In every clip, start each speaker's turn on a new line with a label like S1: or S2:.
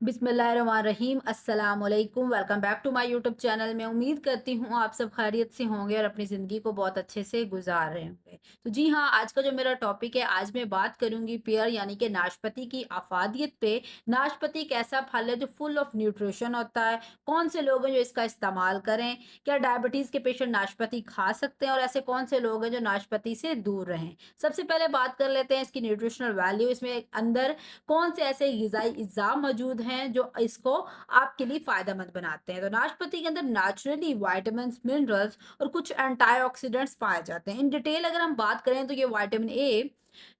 S1: बिस्मिल्लाहिर्रहमानिर्रहीम अस्सलाम वालेकुम। Welcome back to my YouTube channel. मैं उम्मीद करती हूँ आप सब खैरियत से होंगे और अपनी ज़िंदगी को बहुत अच्छे से गुजार रहे होंगे। तो जी हाँ, आज का जो मेरा टॉपिक है, आज मैं बात करूँगी पेयर यानी कि नाशपाती की अफादियत पे। नाशपाती एक ऐसा फल है जो फुल ऑफ न्यूट्रिशन होता है। कौन से लोग हैं जो इसका इस्तेमाल करें? क्या डायबिटीज़ के पेशेंट नाशपाती खा सकते हैं और ऐसे कौन से लोग हैं जो नाशपाती से दूर रहें? सबसे पहले बात कर लेते हैं इसकी न्यूट्रिशनल वैल्यू। इसमें अंदर कौन से ऐसे ग़िज़ाई अज़्ज़ा मौजूद हैं जो इसको आपके लिए फ़ायदेमंद बनाते हैं। तो नाशपाती के अंदर नेचुरली विटामिन्स, मिनरल्स और कुछ एंटीऑक्सीडेंट्स पाए जाते हैं। इन डिटेल अगर हम बात करें तो ये विटामिन ए,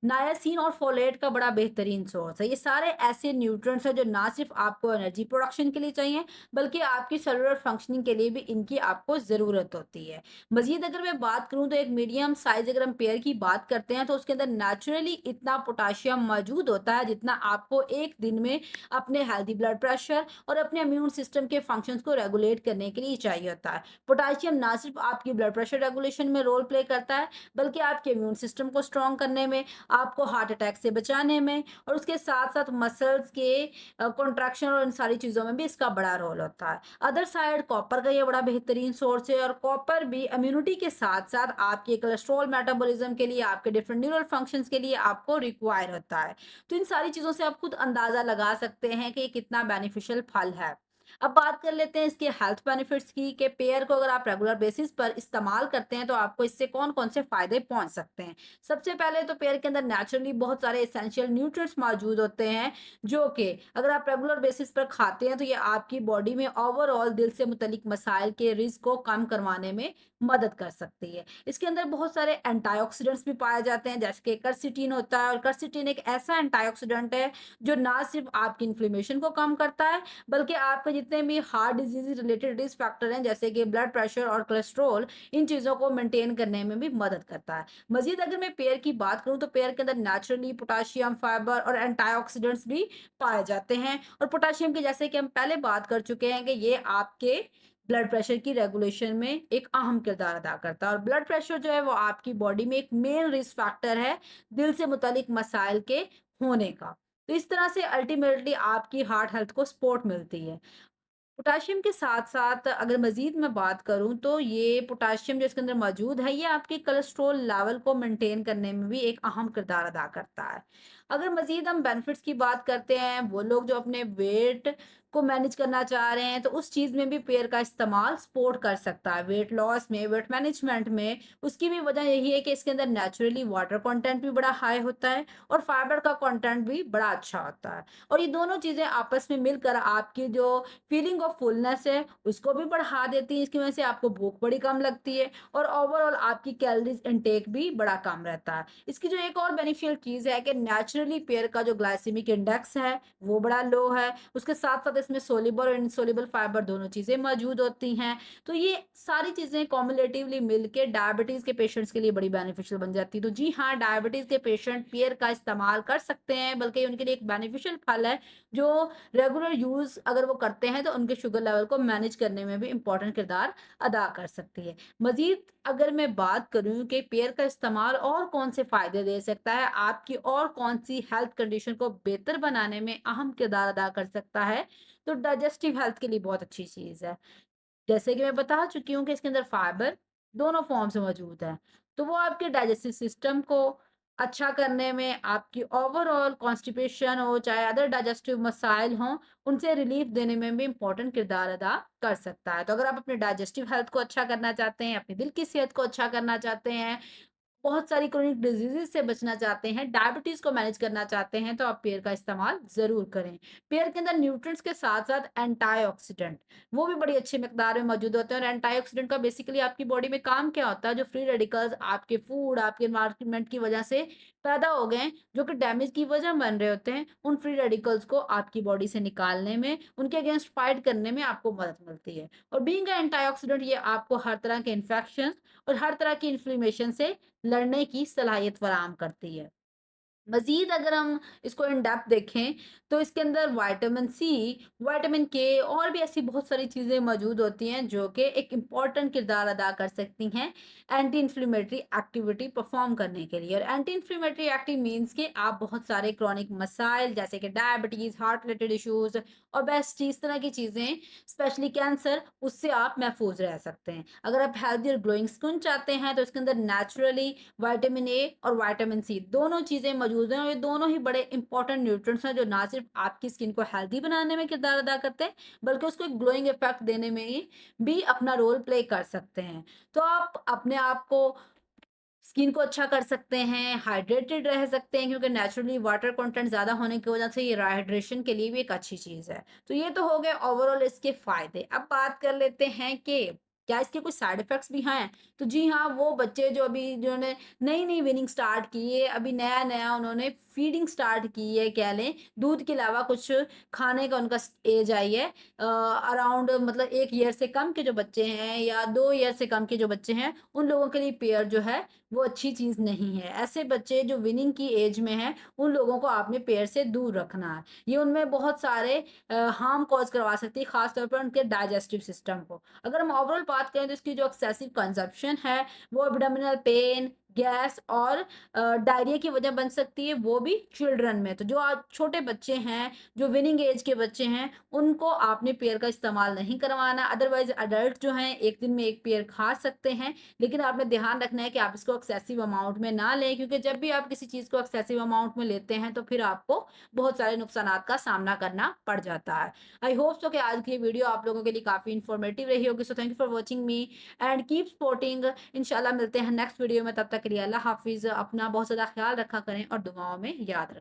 S1: नायासिन और फोलेट का बड़ा बेहतरीन सोर्स है। ये सारे ऐसे न्यूट्रिएंट्स हैं जो ना सिर्फ आपको एनर्जी प्रोडक्शन के लिए चाहिए, बल्कि आपकी सेलुलर फंक्शनिंग के लिए भी इनकी आपको ज़रूरत होती है। मज़ीद अगर मैं बात करूँ तो एक मीडियम साइज़ अगर हम पेयर की बात करते हैं तो उसके अंदर नेचुरली इतना पोटेशियम मौजूद होता है जितना आपको एक दिन में अपने हेल्दी ब्लड प्रेशर और अपने इम्यून सिस्टम के फंक्शंस को रेगुलेट करने के लिए चाहिए होता है। पोटेशियम ना सिर्फ आपकी ब्लड प्रेशर रेगुलेशन में रोल प्ले करता है, बल्कि आपके इम्यून सिस्टम को स्ट्रॉन्ग करने में, आपको हार्ट अटैक से बचाने में और उसके साथ-साथ मसल्स के कॉन्ट्रैक्शन और इन सारी चीज़ों में भी इसका बड़ा रोल होता है। अदर साइड कॉपर का ये बड़ा बेहतरीन सोर्स है और कॉपर भी इम्यूनिटी के साथ-साथ आपके कोलेस्ट्रॉल मेटाबॉलिज्म के लिए, आपके डिफरेंट न्यूरल फंक्शंस के लिए आपको रिक्वायर होता है। तो इन सारी चीज़ों से आप खुद अंदाज़ा लगा सकते हैं कि ये कितना बेनिफिशियल फल है। अब बात कर लेते हैं इसके हेल्थ बेनिफिट्स की कि पेयर को अगर आप रेगुलर बेसिस पर इस्तेमाल करते हैं तो आपको इससे कौन-कौन से फ़ायदे पहुँच सकते हैं। सबसे पहले तो पेयर के अंदर नेचुरली बहुत सारे एसेंशियल न्यूट्रिएंट्स मौजूद होते हैं, जो कि अगर आप रेगुलर बेसिस पर खाते हैं तो ये आपकी बॉडी में ओवरऑल दिल से मुतल्लिक मसाइल के रिस्क को कम करवाने में मदद कर सकती है। इसके अंदर बहुत सारे एंटीऑक्सीडेंट्स भी पाए जाते हैं, जैसे कि कर्सिटीन होता है और कर्सिटीन एक ऐसा एंटीऑक्सीडेंट है जो ना सिर्फ आपकी इन्फ्लेमेशन को कम करता है, बल्कि आपके जितने भी heart disease related risk factor हैं, जैसे कि ब्लड प्रेशर और कोलेस्ट्रॉल, इन चीज़ों को मेंटेन करने में भी मदद करता है। मज़ीद अगर मैं पेयर की बात करूँ तो पेयर के अंदर नेचुरली पोटेशियम, फाइबर और एंटीऑक्सीडेंट्स भी पाए जाते हैं और पोटेशियम की जैसे कि हम पहले बात कर चुके हैं कि ये आपके ब्लड प्रेशर की रेगुलेशन में एक अहम किरदार अदा करता है और ब्लड प्रेशर जो है वो आपकी बॉडी में एक मेन रिस्क फैक्टर है दिल से मुतालिक मसाइल के होने का। तो इस तरह से अल्टीमेटली आपकी हार्ट हेल्थ को सपोर्ट मिलती है। पोटेशियम के साथ-साथ अगर मज़ीद मैं बात करूँ तो ये पोटेशियम जो इसके अंदर मौजूद है, ये आपके कोलेस्ट्रॉल लेवल को मेंटेन करने में भी एक अहम किरदार अदा करता है। अगर मज़ीद हम बेनिफिट्स की बात करते हैं, वो लोग जो अपने वेट को मैनेज करना चाह रहे हैं, तो उस चीज़ में भी पेयर का इस्तेमाल सपोर्ट कर सकता है। वेट लॉस में, वेट मैनेजमेंट में, उसकी भी वजह यही है कि इसके अंदर नेचुरली वाटर कंटेंट भी बड़ा हाई होता है और फाइबर का कंटेंट भी बड़ा अच्छा होता है और ये दोनों चीज़ें आपस में मिलकर आपकी जो फीलिंग ऑफ फुलनेस है उसको भी बढ़ा देती है। इसकी वजह से आपको भूख बड़ी कम लगती है और ओवरऑल आपकी कैलोरीज इनटेक भी बड़ा कम रहता है। इसकी जो एक और बेनिफिशियल चीज़ है कि नेचुरली पेयर का जो ग्लाइसेमिक इंडेक्स है वो बड़ा लो है। उसके साथ-साथ इसमें सोल्यूबल और इनसोल्यूबल फाइबर दोनों चीज़ें मौजूद होती हैं। तो ये सारी चीज़ें कॉम्युलेटिवली मिलके डायबिटीज़ के पेशेंट्स के लिए बड़ी बेनिफिशियल बन जाती है। तो जी हाँ, डायबिटीज़ के पेशेंट पेयर का इस्तेमाल कर सकते हैं, बल्कि उनके लिए एक बेनिफिशियल फल है जो रेगुलर यूज़ अगर वो करते हैं तो उनके शुगर लेवल को मैनेज करने में भी इम्पोर्टेंट किरदार अदा कर सकती है। मज़ीद अगर मैं बात करूँ कि पेयर का इस्तेमाल और कौन से फ़ायदे दे सकता है, आपकी और कौन-सी हेल्थ कंडीशन को बेहतर बनाने में अहम किरदार अदा कर सकता है, तो डाइजेस्टिव हेल्थ के लिए बहुत अच्छी चीज़ है। जैसे कि मैं बता चुकी हूँ कि इसके अंदर फाइबर दोनों फॉर्म्स में मौजूद है। तो वो आपके डाइजेस्टिव सिस्टम को अच्छा करने में, आपकी ओवरऑल कॉन्स्टिपेशन हो, चाहे अदर डाइजेस्टिव मसाइल हों, उनसे रिलीफ देने में भी इम्पोर्टेंट किरदार अदा कर सकता है। तो अगर आप अपने डाइजेस्टिव हेल्थ को अच्छा करना चाहते हैं, अपने दिल की सेहत को अच्छा करना चाहते हैं, बहुत सारी क्रोनिक डिजीज़ेज़ से बचना चाहते हैं, डायबिटीज़ को मैनेज करना चाहते हैं, तो आप पेयर का इस्तेमाल ज़रूर करें। पेयर के अंदर न्यूट्रिएंट्स के साथ-साथ एंटीऑक्सीडेंट, वो भी बड़ी अच्छी मिकदार में मौजूद होते हैं और एंटीऑक्सीडेंट का बेसिकली आपकी बॉडी में काम क्या होता है, जो फ्री रेडिकल्स आपके फूड, आपके एनवायरनमेंट की वजह से पैदा हो गए हैं, जो कि डैमेज की वजह बन रहे होते हैं, उन फ्री रेडिकल्स को आपकी बॉडी से निकालने में, उनके अगेंस्ट फाइट करने में आपको मदद मिलती है। और बीइंग अ एंटीऑक्सीडेंट ये आपको हर तरह के इन्फेक्शंस और हर तरह की इन्फ्लेमेशन से लड़ने की सलाहियत फराहम करती है। मज़ीद अगर हम इसको इन डेप्थ देखें, तो इसके अंदर विटामिन सी, विटामिन के और भी ऐसी बहुत सारी चीज़ें मौजूद होती हैं, जो कि एक इम्पॉर्टेंट किरदार अदा कर सकती हैं, एंटी इन्फ्लेमेटरी एक्टिविटी परफ़ॉर्म करने के लिए। और एंटी इन्फ्लेमेटरी एक्टिव मीन्स कि आप बहुत सारे क्रॉनिक मसाइल जैसे कि diabetes, heart related issues, obesity, इस तरह की चीज़ें, स्पेशली कैंसर, उससे आप महफूज़ रह सकते हैं। अगर आप हेल्दी और ग्लोइंग स्किन चाहते हैं, तो इसके अंदर नेचुरली विटामिन ए और विटामिन सी दोनों चीज़ें मौजूद हैं, और ये दोनों ही बड़े इंपॉर्टेंट न्यूट्रिएंट्स हैं, जो ना सिर्फ आपकी स्किन को हेल्दी बनाने में किरदार अदा करते हैं, बल्कि उसको एक ग्लोइंग इफेक्ट देने में ही भी अपना रोल प्ले कर सकते हैं। तो आप अपने आप को, स्किन को अच्छा कर सकते हैं, हाइड्रेटेड रह सकते हैं, क्योंकि नेचुरली वाटर कंटेंट ज़्यादा होने की वजह से ये हाइड्रेशन के लिए भी एक अच्छी चीज़ है। तो ये तो हो गए ओवरऑल इसके फ़ायदे। अब बात कर लेते हैं कि क्या इसके कुछ साइड इफ़ेक्ट्स भी हैं? तो जी हाँ, वो बच्चे जो अभी जिन्होंने नई-नई वीनिंग स्टार्ट की है, अभी नया-नया उन्होंने फीडिंग स्टार्ट की है कह लें, दूध के अलावा कुछ खाने का उनका एज आई है, अराउंड मतलब 1 ईयर से कम के जो बच्चे हैं या 2 ईयर से कम के जो बच्चे हैं, उन लोगों के लिए पेयर जो है वो अच्छी चीज़ नहीं है। ऐसे बच्चे जो विनिंग की एज में हैं, उन लोगों को आपने पेयर से दूर रखना है। ये उनमें बहुत सारे हार्म कॉज़ करवा सकती है, ख़ास तौर पर उनके डाइजेस्टिव सिस्टम को। अगर हम ओवरऑल बात करें, तो इसकी जो एक्सेसिव कंज़म्पशन है, वो एब्डोमिनल पेन, गैस और डायरिया की वजह बन सकती है, वो भी चिल्ड्रन में। तो जो आज छोटे बच्चे हैं, जो विनिंग एज के बच्चे हैं, उनको आपने पेयर का इस्तेमाल नहीं करवाना। अदरवाइज़ एडल्ट जो हैं, 1 दिन में 1 पेयर खा सकते हैं, लेकिन आपने ध्यान रखना है कि आप इसको एक्सेसिव अमाउंट में ना लें, क्योंकि जब भी आप किसी चीज़ को एक्सेसिव अमाउंट में लेते हैं, तो फिर आपको बहुत सारे नुकसानात का सामना करना पड़ जाता है। आई होप सो कि आज की ये वीडियो आप लोगों के लिए काफ़ी इन्फॉर्मेटिव रही होगी। So thank you for watching me and keep supporting. इंशाल्लाह मिलते हैं नेक्स्ट वीडियो में, तब तक के लिए अल्लाह हाफ़िज़। अपना बहुत ज़्यादा ख़्याल रखा करें और दुआओं में याद रखा